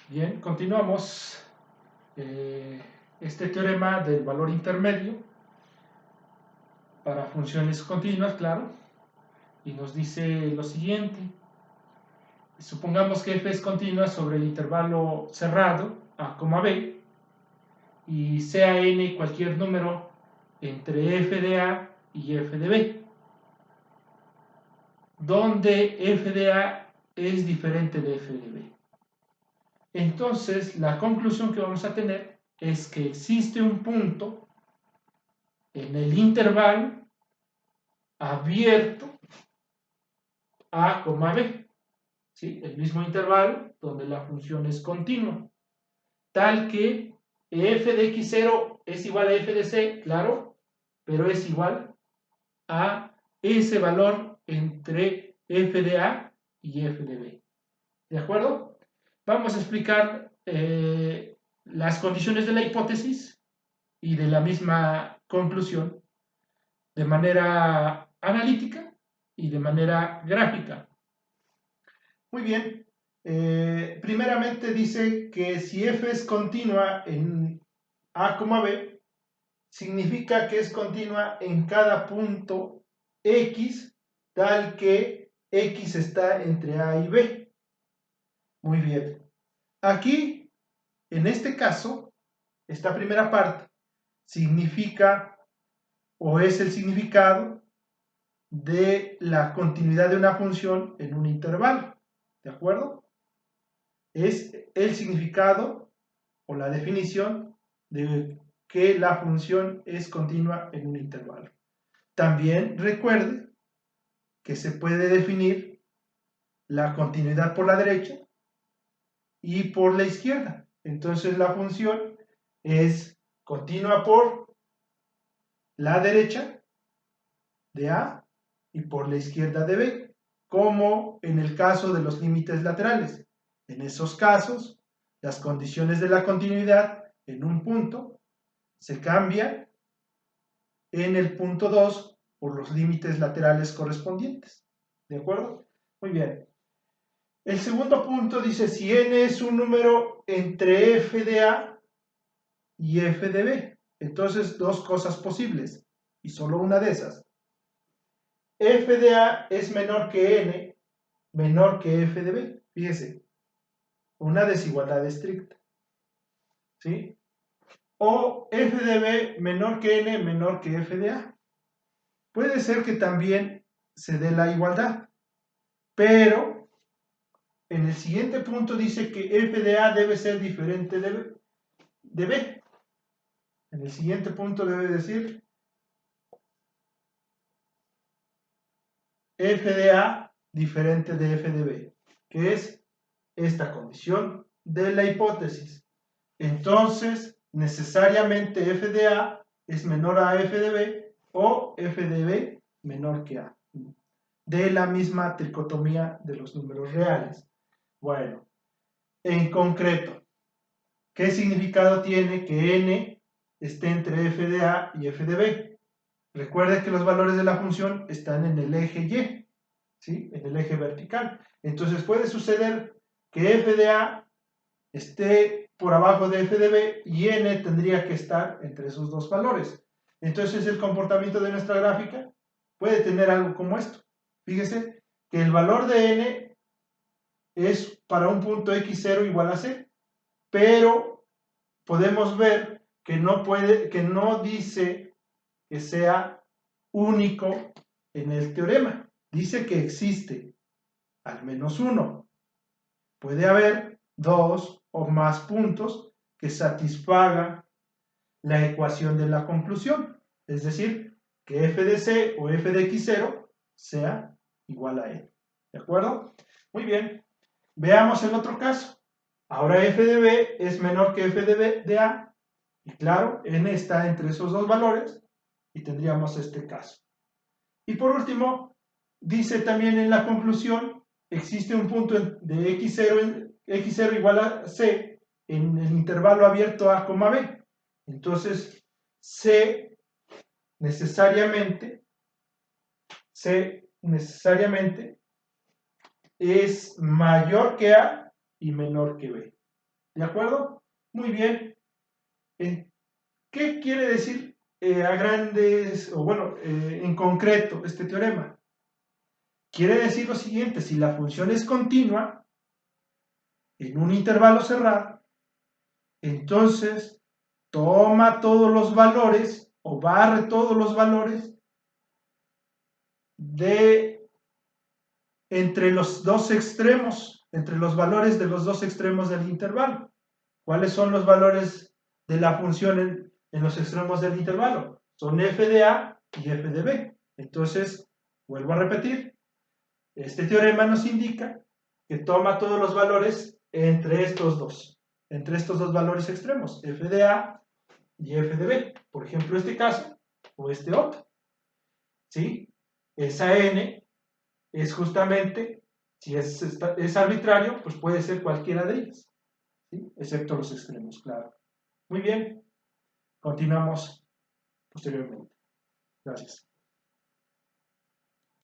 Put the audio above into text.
Bien, continuamos este teorema del valor intermedio para funciones continuas, claro, y nos dice lo siguiente. Supongamos que f es continua sobre el intervalo cerrado a, b, y sea n cualquier número entre f de a y f de b, donde f de a es diferente de f de b. Entonces, la conclusión que vamos a tener es que existe un punto en el intervalo abierto a, b, ¿sí? El mismo intervalo donde la función es continua, tal que f de x0 es igual a f de c, claro, pero es igual a ese valor entre f de a y f de b. ¿De acuerdo? Vamos a explicar las condiciones de la hipótesis y de la misma conclusión de manera analítica y de manera gráfica. Muy bien. Primeramente dice que si f es continua en a, b, significa que es continua en cada punto x, tal que x está entre a y b. Muy bien. Aquí, en este caso, esta primera parte significa o es el significado de la continuidad de una función en un intervalo. ¿De acuerdo? Es el significado o la definición de que la función es continua en un intervalo. También recuerde que se puede definir la continuidad por la derecha y por la izquierda. Entonces la función es continua por la derecha de A y por la izquierda de B, como en el caso de los límites laterales. En esos casos, las condiciones de la continuidad en un punto se cambian en el punto 2 por los límites laterales correspondientes. ¿De acuerdo? Muy bien. El segundo punto dice si n es un número entre f de a y f de b. Entonces, dos cosas posibles, y solo una de esas. F de a es menor que n, menor que f de b. Fíjese, una desigualdad estricta. ¿Sí? O f de b menor que n, menor que f de a. Puede ser que también se dé la igualdad, pero en el siguiente punto dice que f de a debe ser diferente de b. En el siguiente punto debe decir f de a diferente de f de b, que es esta condición de la hipótesis. Entonces, necesariamente f de a es menor a f de b o f de b menor que a, de la misma tricotomía de los números reales. Bueno, en concreto, ¿qué significado tiene que n esté entre f de a y f de b? Recuerde que los valores de la función están en el eje y, ¿sí? En el eje vertical. Entonces puede suceder que f de a esté por abajo de f de b y n tendría que estar entre esos dos valores. Entonces el comportamiento de nuestra gráfica puede tener algo como esto. Fíjese que el valor de n es para un punto x0 igual a c, pero podemos ver que no dice que sea único en el teorema. Dice que existe al menos uno. Puede haber dos o más puntos que satisfagan la ecuación de la conclusión, es decir, que f de c o f de x0 sea igual a n. ¿De acuerdo? Muy bien. Veamos el otro caso. Ahora f de b es menor que f de a, y claro, n está entre esos dos valores, y tendríamos este caso. Y por último, dice también en la conclusión, existe un punto de x0 igual a c en el intervalo abierto a, b. Entonces, c necesariamente es mayor que a y menor que b. ¿De acuerdo? Muy bien. ¿Qué quiere decir a grandes, o bueno, en concreto este teorema? Quiere decir lo siguiente: si la función es continua en un intervalo cerrado, entonces toma todos los valores o barre todos los valores de entre los dos extremos, entre los valores de los dos extremos del intervalo. ¿Cuáles son los valores de la función en los extremos del intervalo? Son f de a y f de b. Entonces, vuelvo a repetir, este teorema nos indica que toma todos los valores entre estos dos valores extremos, f de a y f de b. Por ejemplo, este caso o este otro. ¿Sí? Esa n es justamente, si es arbitrario, pues puede ser cualquiera de ellas, ¿sí? Excepto los extremos, claro. Muy bien, continuamos posteriormente. Gracias.